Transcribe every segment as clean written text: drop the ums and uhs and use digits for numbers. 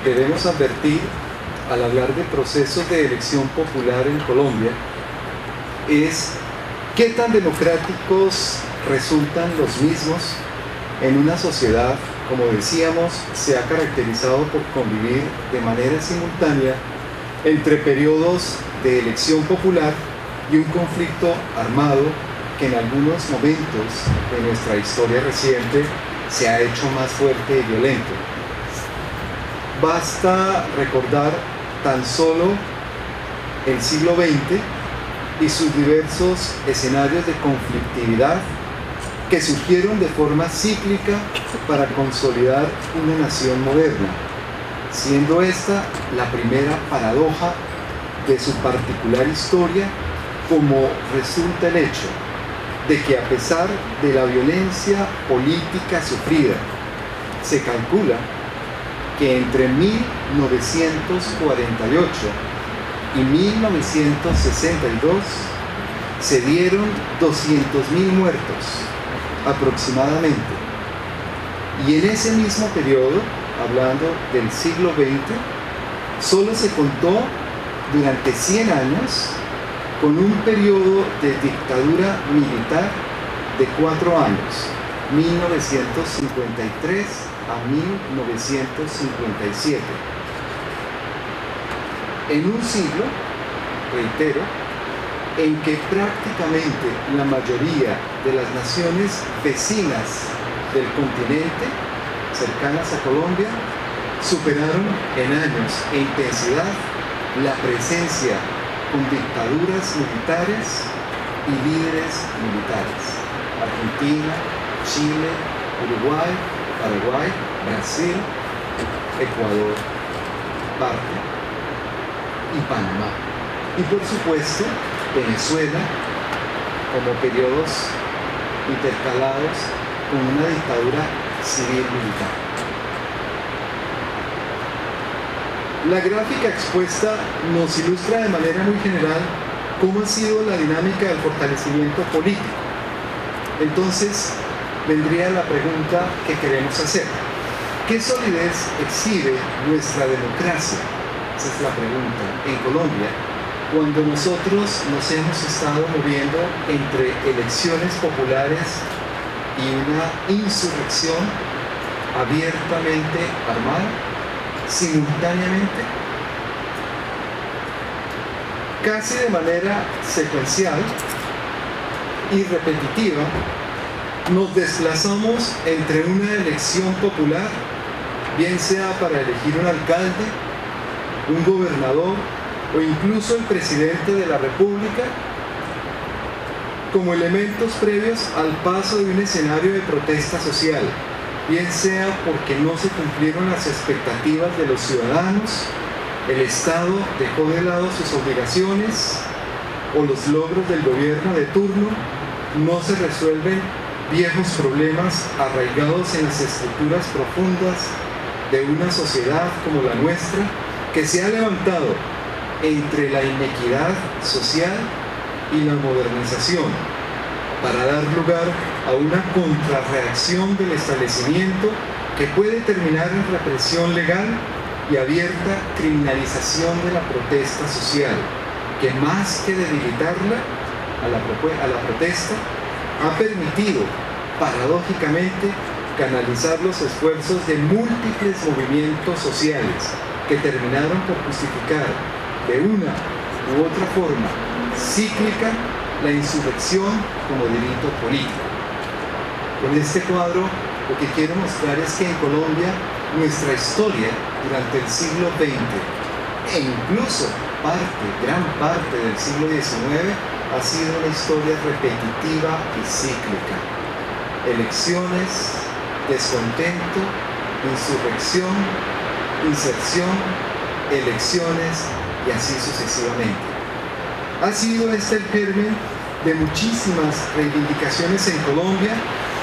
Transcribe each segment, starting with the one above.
debemos advertir al hablar de procesos de elección popular en Colombia es qué tan democráticos resultan los mismos en una sociedad, como decíamos, se ha caracterizado por convivir de manera simultánea entre periodos de elección popular y un conflicto armado que en algunos momentos de nuestra historia reciente se ha hecho más fuerte y violento. Basta recordar tan solo el siglo XX y sus diversos escenarios de conflictividad que surgieron de forma cíclica para consolidar una nación moderna, siendo esta la primera paradoja de su particular historia, como resulta el hecho de que a pesar de la violencia política sufrida, se calcula que entre 1948 y 1962 se dieron 200.000 muertos aproximadamente. Y en ese mismo periodo, hablando del siglo XX, solo se contó durante 100 años con un periodo de dictadura militar de 4 años, 1953 a 1957. En un siglo, reitero, en que prácticamente la mayoría de las naciones vecinas del continente, cercanas a Colombia, superaron en años e intensidad la presencia con dictaduras militares y líderes militares. Argentina, Chile, Uruguay, Paraguay, Brasil, Ecuador, parte, y Panamá. Y por supuesto, Venezuela, como periodos intercalados con una dictadura civil-militar. La gráfica expuesta nos ilustra de manera muy general cómo ha sido la dinámica del fortalecimiento político. Entonces, vendría la pregunta que queremos hacer. ¿Qué solidez exhibe nuestra democracia? Esa es la pregunta en Colombia, cuando nosotros nos hemos estado moviendo entre elecciones populares y una insurrección abiertamente armada, simultáneamente, casi de manera secuencial y repetitiva. Nos desplazamos entre una elección popular, bien sea para elegir un alcalde, un gobernador o incluso el presidente de la República, como elementos previos al paso de un escenario de protesta social, bien sea porque no se cumplieron las expectativas de los ciudadanos, el Estado dejó de lado sus obligaciones o los logros del gobierno de turno, no se resuelven viejos problemas arraigados en las estructuras profundas de una sociedad como la nuestra, que se ha levantado entre la inequidad social y la modernización, para dar lugar a una contrarreacción del establecimiento que puede terminar en represión legal y abierta criminalización de la protesta social, que más que debilitarla a la protesta, ha permitido, paradójicamente, canalizar los esfuerzos de múltiples movimientos sociales que terminaron por justificar de una u otra forma cíclica la insurrección como delito político. Con este cuadro lo que quiero mostrar es que en Colombia nuestra historia durante el siglo XX e incluso gran parte del siglo XIX ha sido una historia repetitiva y cíclica. Elecciones, descontento, insurrección, inserción, elecciones y así sucesivamente. Ha sido este el germen de muchísimas reivindicaciones en Colombia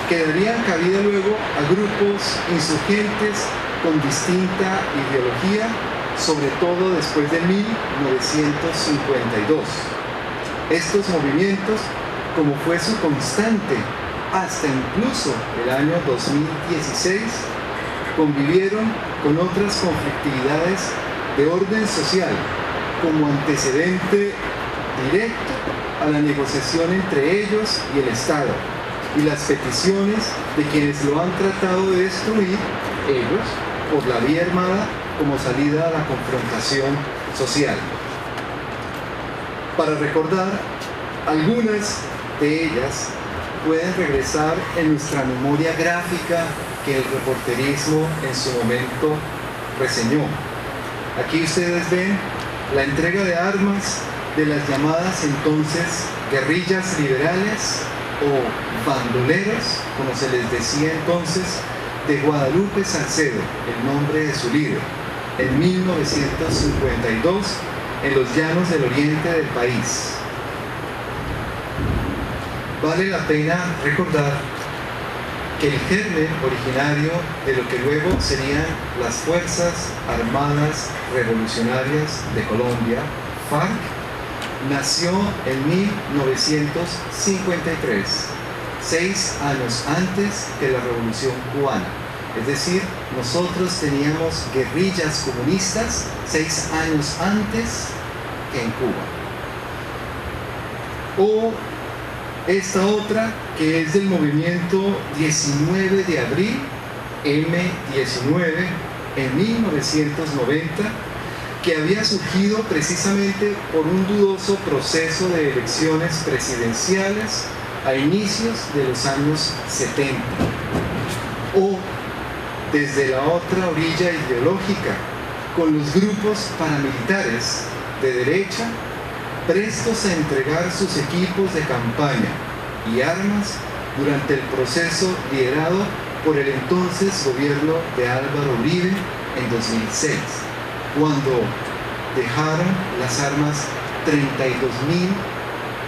que darían cabida luego a grupos insurgentes con distinta ideología, sobre todo después de 1952. Estos movimientos, como fue su constante hasta incluso el año 2016, convivieron con otras conflictividades de orden social como antecedente directo a la negociación entre ellos y el Estado y las peticiones de quienes lo han tratado de destruir, ellos, por la vía armada como salida a la confrontación social. Para recordar algunas de ellas, pueden regresar en nuestra memoria gráfica que el reporterismo en su momento reseñó. Aquí ustedes ven la entrega de armas de las llamadas entonces guerrillas liberales o bandoleros, como se les decía entonces, de Guadalupe Salcedo, el nombre de su líder, en 1952 en los llanos del oriente del país. Vale la pena recordar que el germen originario de lo que luego serían las Fuerzas Armadas Revolucionarias de Colombia, FARC, nació en 1953, 6 años antes que la Revolución Cubana. Es decir, nosotros teníamos guerrillas comunistas 6 años antes que en Cuba. O esta otra, que es del movimiento 19 de abril, M19, en 1990, que había surgido precisamente por un dudoso proceso de elecciones presidenciales a inicios de los años 70. O desde la otra orilla ideológica, con los grupos paramilitares de derecha prestos a entregar sus equipos de campaña y armas durante el proceso liderado por el entonces gobierno de Álvaro Uribe en 2006, cuando dejaron las armas 32.000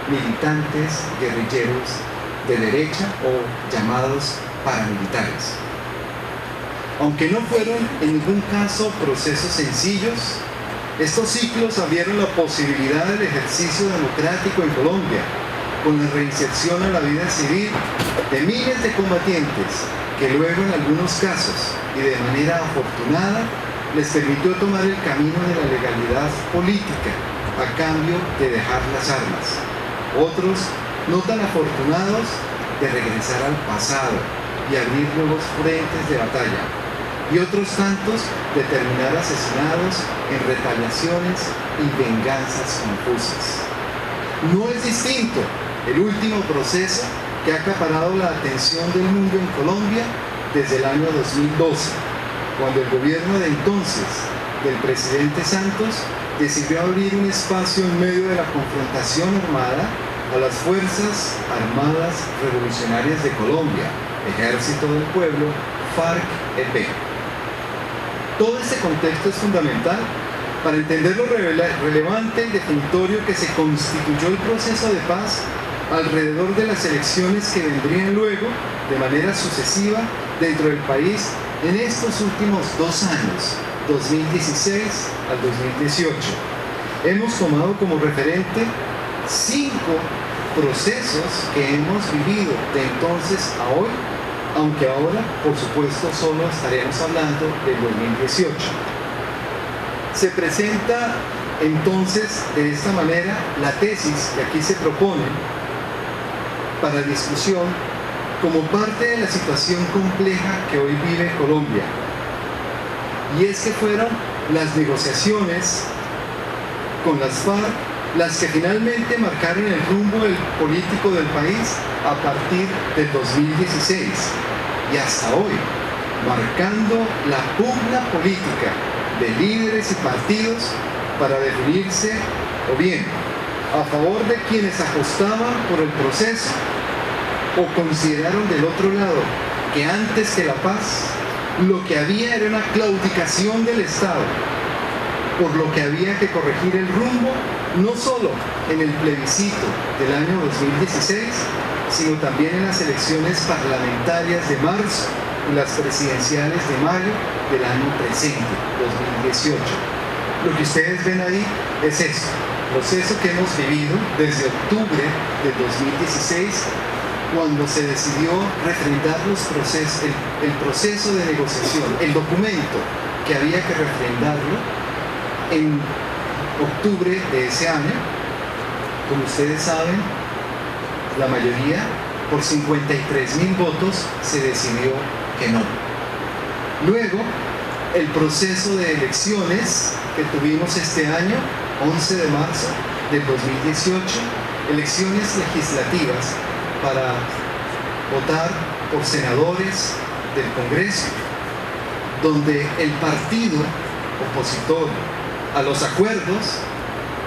militantes guerrilleros de derecha o llamados paramilitares. Aunque no fueron en ningún caso procesos sencillos, estos ciclos abrieron la posibilidad del ejercicio democrático en Colombia, con la reinserción a la vida civil de miles de combatientes que luego en algunos casos y de manera afortunada les permitió tomar el camino de la legalidad política a cambio de dejar las armas. Otros, no tan afortunados, de regresar al pasado y abrir nuevos frentes de batalla. Y otros tantos de terminar asesinados en retaliaciones y venganzas confusas. No es distinto el último proceso que ha acaparado la atención del mundo en Colombia desde el año 2012, cuando el gobierno de entonces del presidente Santos decidió abrir un espacio en medio de la confrontación armada a las Fuerzas Armadas Revolucionarias de Colombia, Ejército del Pueblo, FARC-EP. Todo este contexto es fundamental para entender lo relevante y definitorio que se constituyó el proceso de paz alrededor de las elecciones que vendrían luego, de manera sucesiva, dentro del país en estos últimos 2 años, 2016 al 2018. Hemos tomado como referente 5 procesos que hemos vivido de entonces a hoy, aunque ahora, por supuesto, solo estaremos hablando del 2018. Se presenta entonces de esta manera la tesis que aquí se propone para discusión como parte de la situación compleja que hoy vive Colombia. Y es que fueron las negociaciones con las FARC las que finalmente marcaron el rumbo político del país a partir del 2016 y hasta hoy, marcando la pugna política de líderes y partidos para definirse o bien a favor de quienes apostaban por el proceso o consideraron del otro lado que antes que la paz lo que había era una claudicación del Estado, por lo que había que corregir el rumbo no solo en el plebiscito del año 2016, sino también en las elecciones parlamentarias de marzo y las presidenciales de mayo del año presente, 2018. Lo que ustedes ven ahí es eso, proceso que hemos vivido desde octubre del 2016 cuando se decidió refrendar el proceso de negociación, el documento que había que refrendarlo en octubre de ese año. Como ustedes saben, la mayoría, por 53.000 votos, se decidió que no. Luego, el proceso de elecciones que tuvimos este año, 11 de marzo del 2018, elecciones legislativas para votar por senadores del Congreso, donde el partido opositor a los acuerdos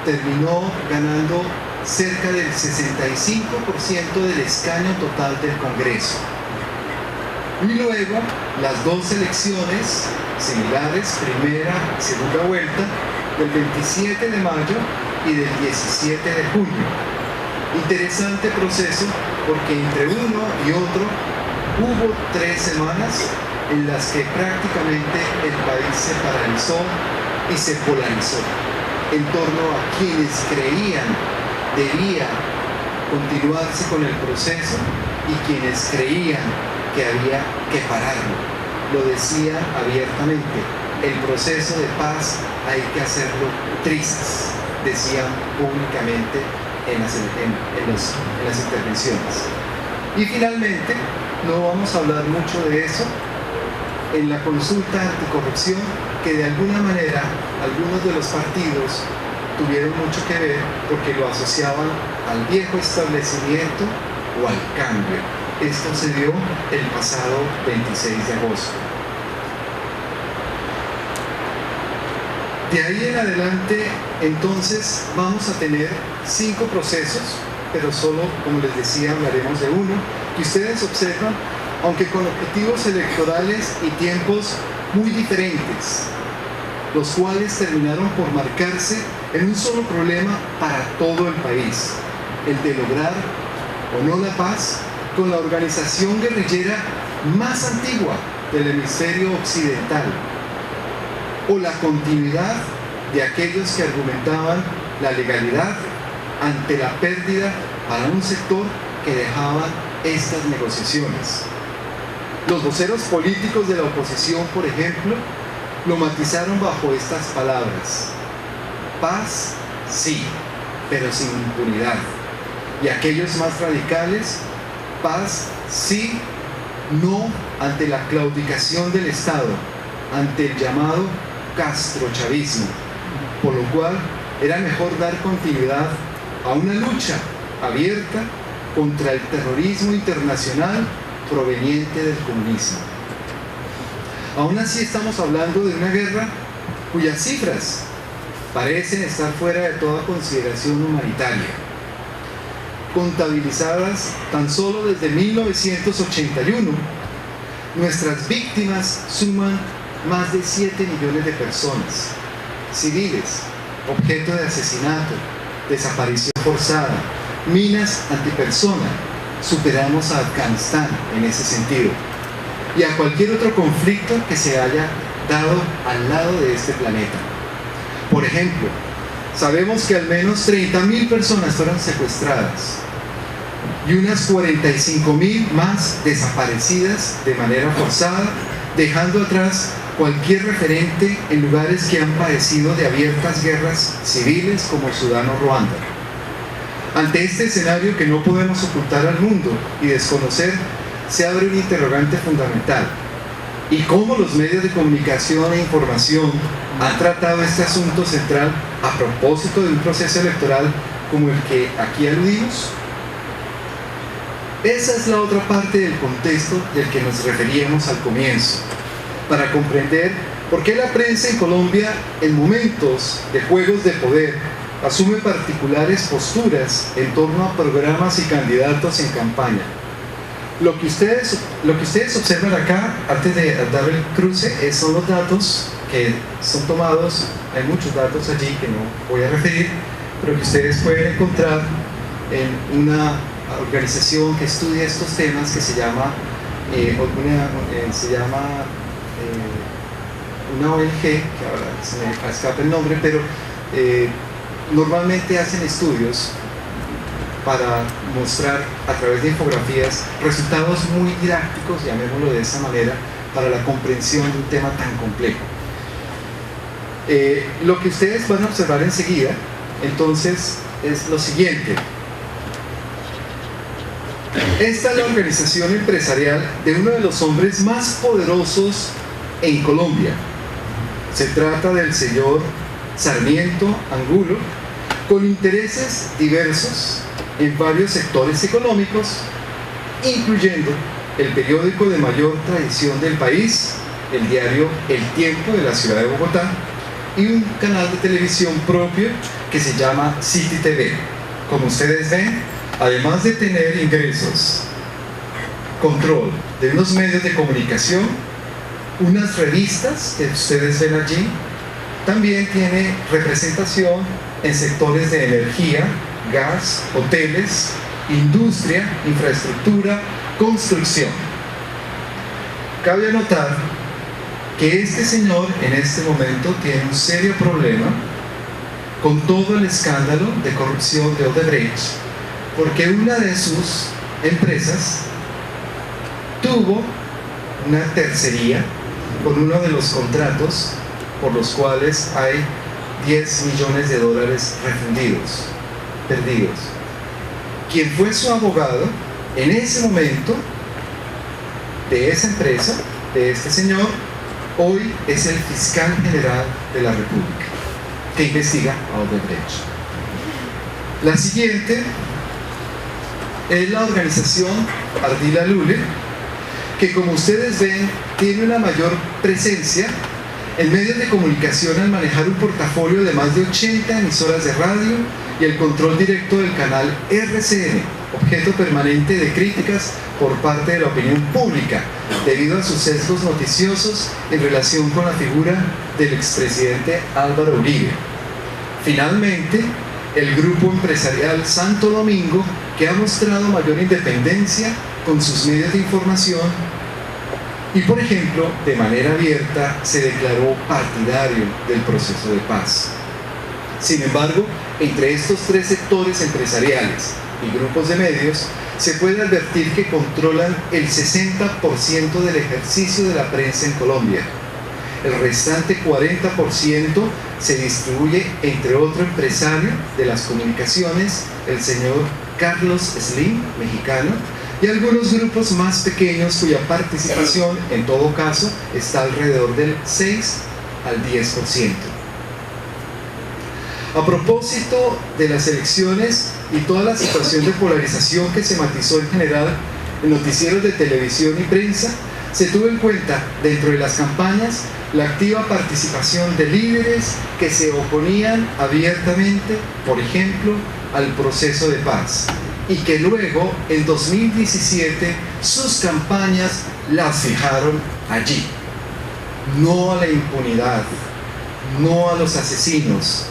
terminó ganando cerca del 65% del escaño total del Congreso. Y luego las dos elecciones similares, primera y segunda vuelta, del 27 de mayo y del 17 de junio. Interesante proceso, porque entre uno y otro hubo 3 semanas en las que prácticamente el país se paralizó y se polarizó en torno a quienes creían debía continuarse con el proceso y quienes creían que había que pararlo. Lo decían abiertamente: el proceso de paz hay que hacerlo trizas, decían públicamente en las intervenciones. Y finalmente, no vamos a hablar mucho de eso, en la consulta anticorrupción, que de alguna manera algunos de los partidos tuvieron mucho que ver porque lo asociaban al viejo establecimiento o al cambio. Esto se dio el pasado 26 de agosto. De ahí en adelante, entonces, vamos a tener 5 procesos, pero solo, como les decía, hablaremos de uno, que ustedes observan, aunque con objetivos electorales y tiempos muy diferentes, los cuales terminaron por marcarse en un solo problema para todo el país: el de lograr o no la paz con la organización guerrillera más antigua del hemisferio occidental, o la continuidad de aquellos que argumentaban la legalidad ante la pérdida para un sector que dejaban estas negociaciones. Los voceros políticos de la oposición, por ejemplo, lo matizaron bajo estas palabras: paz, sí, pero sin impunidad. Y aquellos más radicales: paz, sí, no ante la claudicación del Estado, ante el llamado castrochavismo, por lo cual era mejor dar continuidad a una lucha abierta contra el terrorismo internacional proveniente del comunismo. Aún así, estamos hablando de una guerra cuyas cifras parecen estar fuera de toda consideración humanitaria. Contabilizadas tan solo desde 1981, nuestras víctimas suman más de 7 millones de personas, civiles, objeto de asesinato, desaparición forzada, minas antipersona. Superamos a Afganistán en ese sentido, y a cualquier otro conflicto que se haya dado al lado de este planeta. Por ejemplo, sabemos que al menos 30.000 personas fueron secuestradas y unas 45.000 más desaparecidas de manera forzada, dejando atrás cualquier referente en lugares que han padecido de abiertas guerras civiles como Sudán o Ruanda. Ante este escenario que no podemos ocultar al mundo y desconocer, se abre un interrogante fundamental: ¿y cómo los medios de comunicación e información han tratado este asunto central a propósito de un proceso electoral como el que aquí aludimos? Esa es la otra parte del contexto del que nos referíamos al comienzo, para comprender por qué la prensa en Colombia, en momentos de juegos de poder, asume particulares posturas en torno a programas y candidatos en campaña. Lo que ustedes observan acá, antes de dar el cruce, son los datos que son tomados. Hay muchos datos allí que no voy a referir, pero que ustedes pueden encontrar en una organización que estudia estos temas, que se llama una ONG, que ahora se me escapa el nombre, pero normalmente hacen estudios para mostrar a través de infografías resultados muy didácticos, llamémoslo de esta manera, para la comprensión de un tema tan complejo. Lo que ustedes van a observar enseguida, entonces, es lo siguiente. Esta es la organización empresarial de uno de los hombres más poderosos en Colombia. Se trata del señor Sarmiento Angulo, con intereses diversos en varios sectores económicos, incluyendo el periódico de mayor tradición del país, el diario El Tiempo de la ciudad de Bogotá, y un canal de televisión propio que se llama City TV. Como ustedes ven, además de tener ingresos, control de unos medios de comunicación, unas revistas que ustedes ven allí, también tiene representación en sectores de energía, gas, hoteles, industria, infraestructura, construcción. Cabe anotar que este señor en este momento tiene un serio problema con todo el escándalo de corrupción de Odebrecht, porque una de sus empresas tuvo una tercería con uno de los contratos por los cuales hay 10 millones de dólares refundidos, perdidos. Quien fue su abogado en ese momento de esa empresa, de este señor, hoy es el fiscal general de la República, que investiga a Odebrecht. La siguiente es la organización Ardila Lule, que como ustedes ven, tiene una mayor presencia en medios de comunicación al manejar un portafolio de más de 80 emisoras de radio y el control directo del canal RCN, objeto permanente de críticas por parte de la opinión pública, debido a sus sesgos noticiosos en relación con la figura del expresidente Álvaro Uribe. Finalmente, el grupo empresarial Santo Domingo, que ha mostrado mayor independencia con sus medios de información y, por ejemplo, de manera abierta se declaró partidario del proceso de paz. Sin embargo, entre estos tres sectores empresariales y grupos de medios, se puede advertir que controlan el 60% del ejercicio de la prensa en Colombia. El restante 40% se distribuye entre otro empresario de las comunicaciones, el señor Carlos Slim, mexicano, y algunos grupos más pequeños cuya participación, en todo caso, está alrededor del 6 al 10%. A propósito de las elecciones y toda la situación de polarización que se matizó en general en noticieros de televisión y prensa, se tuvo en cuenta dentro de las campañas la activa participación de líderes que se oponían abiertamente, por ejemplo, al proceso de paz, y que luego, en 2017, sus campañas las fijaron allí. No a la impunidad, no a los asesinos.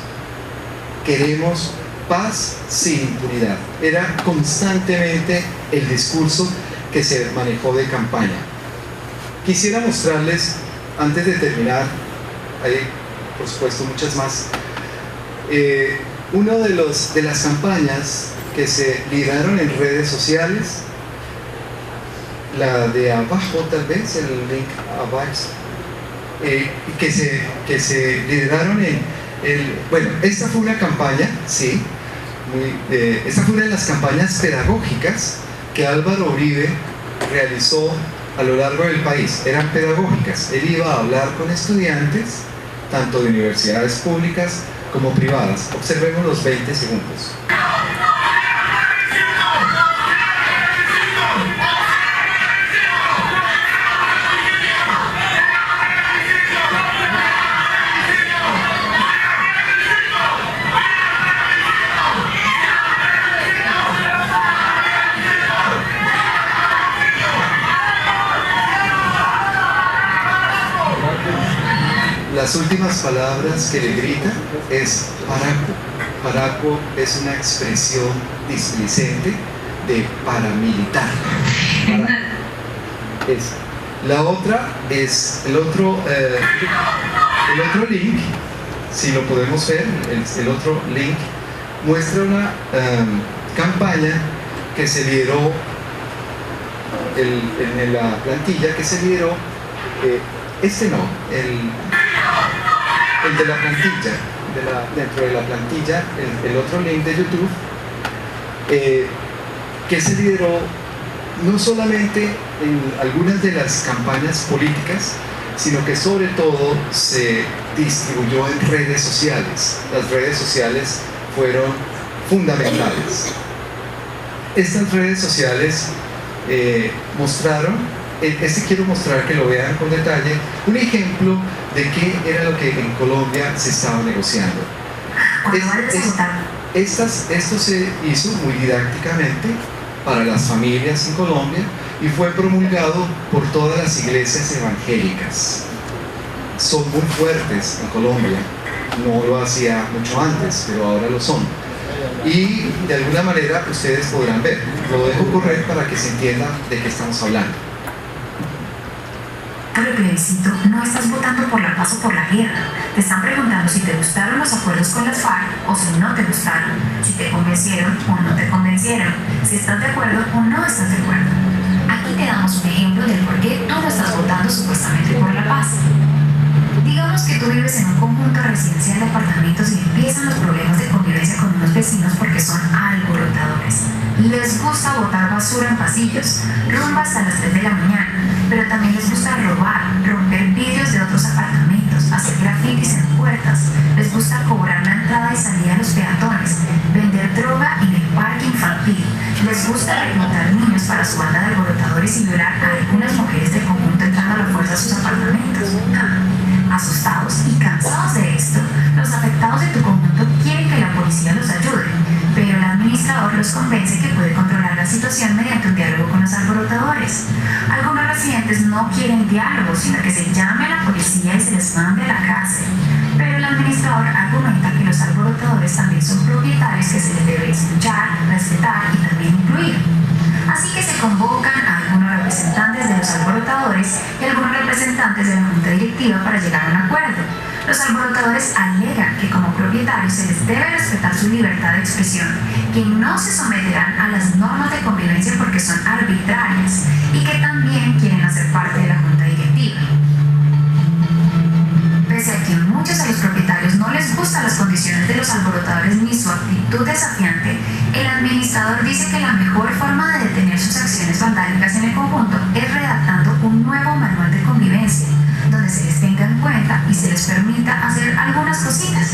Queremos paz sin impunidad. Era constantemente el discurso que se manejó de campaña. Quisiera mostrarles, antes de terminar, hay por supuesto muchas más, uno de las campañas que se lideraron en redes sociales, la de abajo tal vez, el link abajo, que se lideraron bueno, esta fue una campaña, sí, esta fue una de las campañas pedagógicas que Álvaro Uribe realizó a lo largo del país. Eran pedagógicas. Él iba a hablar con estudiantes, tanto de universidades públicas como privadas. Observemos los 20 segundos. Las últimas palabras que le grita es paraco. Paraco es una expresión displicente de paramilitar. La otra es el otro link, si lo podemos ver, el otro link muestra campaña que se lideró, en la plantilla que se lideró, el de la plantilla, dentro de la plantilla, el otro link de YouTube, que se lideró no solamente en algunas de las campañas políticas, sino que sobre todo se distribuyó en redes sociales. Las redes sociales fueron fundamentales. Estas redes sociales mostraron, quiero mostrar que lo vean con detalle, un ejemplo de qué era lo que en Colombia se estaba negociando. Esto se hizo muy didácticamente para las familias en Colombia y fue promulgado por todas las iglesias evangélicas. Son muy fuertes en Colombia, no lo hacía mucho antes, pero ahora lo son. Y de alguna manera ustedes podrán ver, lo dejo correr para que se entienda de qué estamos hablando. Por el plebiscito no estás votando por la paz o por la guerra. Te están preguntando si te gustaron los acuerdos con las FARC o si no te gustaron, si te convencieron o no te convencieron, si estás de acuerdo o no estás de acuerdo. Aquí te damos un ejemplo del por qué tú no estás votando supuestamente por la paz. Digamos que tú vives en un conjunto residencial de apartamentos y empiezan los problemas de convivencia con unos vecinos porque son alborotadores. Les gusta botar basura en pasillos, rumba hasta las 3 de la mañana, pero también les gusta robar, romper vidrios de otros apartamentos, hacer grafitis en puertas, les gusta cobrar la entrada y salida a los peatones, vender droga en el parque infantil, les gusta reclutar niños para su banda de alborotadores y violar a algunas mujeres del conjunto entrando a la fuerza a sus apartamentos. Asustados y cansados de esto, los afectados de tu conjunto quieren que la policía los ayude, pero el administrador los convence que puede controlar la situación mediante un diálogo con los alborotadores. Algunos residentes no quieren diálogo, sino que se llame a la policía y se les mande a la cárcel. Pero el administrador argumenta que los alborotadores también son propietarios que se les debe escuchar, respetar y también incluir. Así que se convocan a algunos representantes de los alborotadores y algunos representantes de la junta directiva para llegar a un acuerdo. Los alborotadores alegan que como propietarios se les debe respetar su libertad de expresión, que no se someterán a las normas de convivencia porque son arbitrarias y que también quieren hacer parte de la junta directiva. Pese a que muchos de los propietarios no les gustan las condiciones de los alborotadores ni su actitud desafiante, el administrador dice que la mejor forma de detener sus acciones vandálicas en el conjunto es redactando un nuevo manual de convivencia, donde se les tenga en cuenta y se les permita hacer algunas cositas.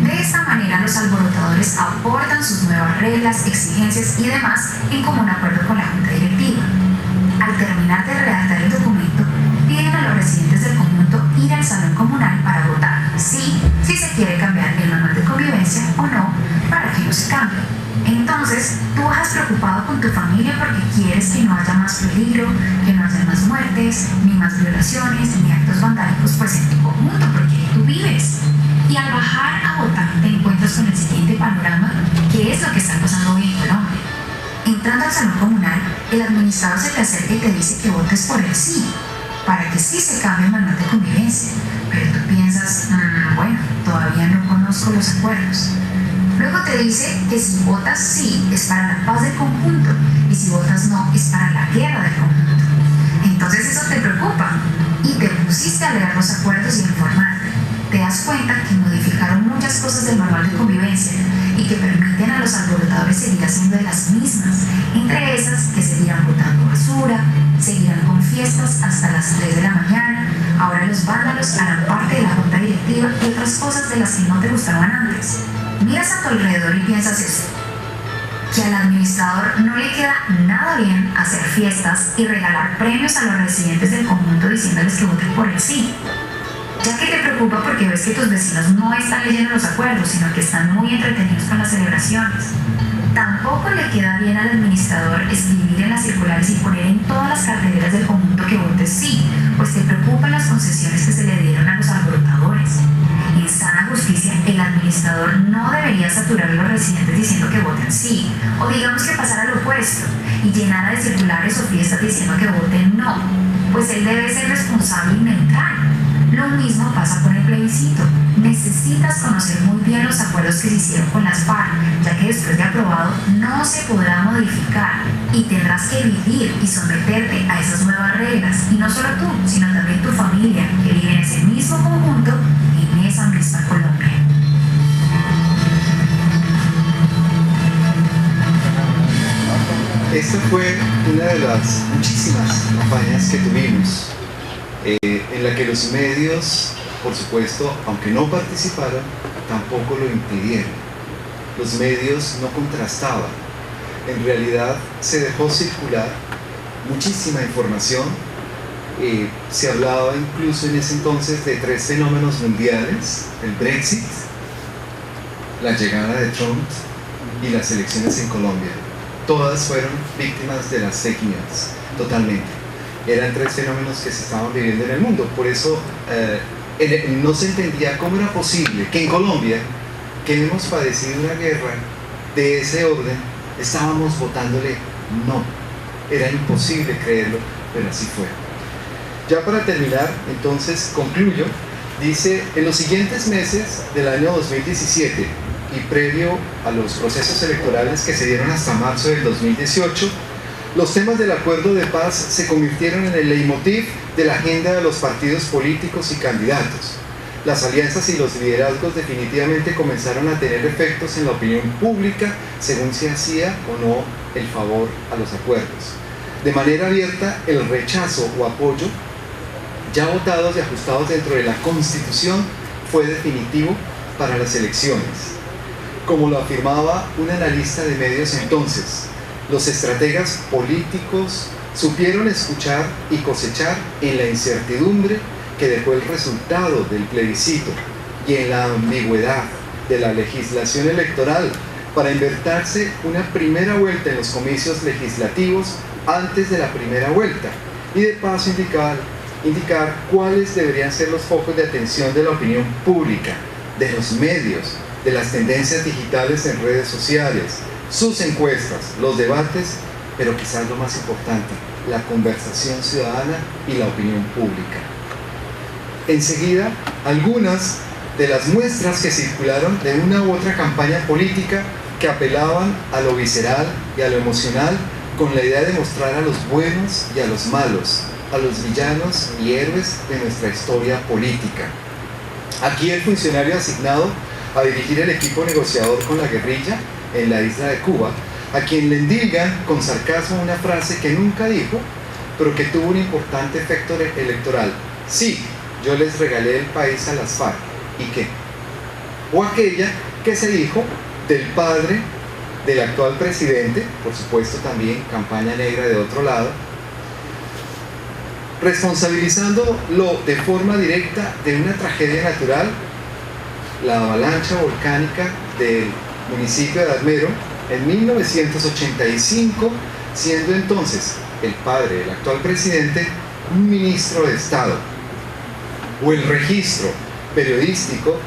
De esta manera, los alborotadores aportan sus nuevas reglas, exigencias y demás en común acuerdo con la junta directiva. Al terminar de redactar el documento, piden a los residentes del conjunto ir al salón comunal para votar si se quiere cambiar el manual de convivencia o no, para que no se cambie. Entonces, tú vas preocupado con tu familia porque quieres que no haya más peligro, que no haya más muertes, ni más violaciones, ni actos vandálicos pues en tu conjunto, porque ahí tú vives. Y al bajar a votar te encuentras con el siguiente panorama, que es lo que está pasando hoy en Colombia. Entrando al salón comunal, el administrador se te acerca y te dice que votes por el sí, para que sí se cambie el manual de convivencia. Pero tú piensas, bueno, todavía no conozco los acuerdos. Luego te dice que si votas sí es para la paz del conjunto y si votas no es para la guerra del conjunto. Entonces eso te preocupa y te pusiste a leer los acuerdos y a informarte. Te das cuenta que modificaron muchas cosas del manual de convivencia y que permiten a los alborotadores seguir haciendo de las mismas, entre esas que seguirán botando basura, seguirán con fiestas hasta las 3 de la mañana, ahora los vándalos harán parte de la junta directiva y otras cosas de las que no te gustaban antes. Miras a tu alrededor y piensas esto, que al administrador no le queda nada bien hacer fiestas y regalar premios a los residentes del conjunto diciéndoles que voten por el sí. Ya que te preocupa porque ves que tus vecinos no están leyendo los acuerdos, sino que están muy entretenidos con las celebraciones. Tampoco le queda bien al administrador escribir en las circulares y poner en todas las carteleras del conjunto que votes sí, pues te preocupan las concesiones que se le dieron a los alborotadores. En sana justicia, el administrador no debería saturar a los residentes diciendo que voten sí, o digamos que pasara lo opuesto y llenara de circulares o fiestas diciendo que voten no, pues él debe ser responsable y neutral. Lo mismo pasa con el plebiscito. Necesitas conocer muy bien los acuerdos que se hicieron con las FARC, ya que después de aprobado no se podrá modificar y tendrás que vivir y someterte a esas nuevas reglas. Y no solo tú, sino también tu familia, que vive en ese mismo conjunto y en esa misma Colombia. Esta fue una de las muchísimas campañas que tuvimos, en la que los medios, por supuesto, aunque no participaron, tampoco lo impidieron. Los medios no contrastaban. En realidad se dejó circular muchísima información. Se hablaba incluso en ese entonces de 3 fenómenos mundiales: el Brexit, la llegada de Trump y las elecciones en Colombia. Todas fueron víctimas de las fake news, totalmente. Eran 3 fenómenos que se estaban viviendo en el mundo. Por eso no se entendía cómo era posible que en Colombia, que hemos padecido una guerra de ese orden, estábamos votándole no. Era imposible creerlo, pero así fue. Ya para terminar, entonces concluyo. Dice: en los siguientes meses del año 2017 y previo a los procesos electorales que se dieron hasta marzo del 2018, los temas del acuerdo de paz se convirtieron en el leitmotiv de la agenda de los partidos políticos y candidatos. Las alianzas y los liderazgos definitivamente comenzaron a tener efectos en la opinión pública según se hacía o no el favor a los acuerdos. De manera abierta, el rechazo o apoyo, ya votados y ajustados dentro de la Constitución, fue definitivo para las elecciones. Como lo afirmaba un analista de medios entonces, los estrategas políticos supieron escuchar y cosechar en la incertidumbre que dejó el resultado del plebiscito y en la ambigüedad de la legislación electoral para inventarse una primera vuelta en los comicios legislativos antes de la primera vuelta y de paso indicar cuáles deberían ser los focos de atención de la opinión pública, de los medios, de las tendencias digitales en redes sociales, sus encuestas, los debates, pero quizás lo más importante, la conversación ciudadana y la opinión pública. Enseguida, algunas de las muestras que circularon de una u otra campaña política que apelaban a lo visceral y a lo emocional con la idea de mostrar a los buenos y a los malos, a los villanos y héroes de nuestra historia política. Aquí el funcionario asignado a dirigir el equipo negociador con la guerrilla en la isla de Cuba, a quien le endilgan con sarcasmo una frase que nunca dijo, pero que tuvo un importante efecto electoral: sí, yo les regalé el país a las FARC, ¿y qué? O aquella que se dijo del padre del actual presidente, por supuesto también campaña negra de otro lado, responsabilizándolo de forma directa de una tragedia natural, la avalancha volcánica del municipio de Armero en 1985, siendo entonces el padre del actual presidente un ministro de Estado. O el registro periodístico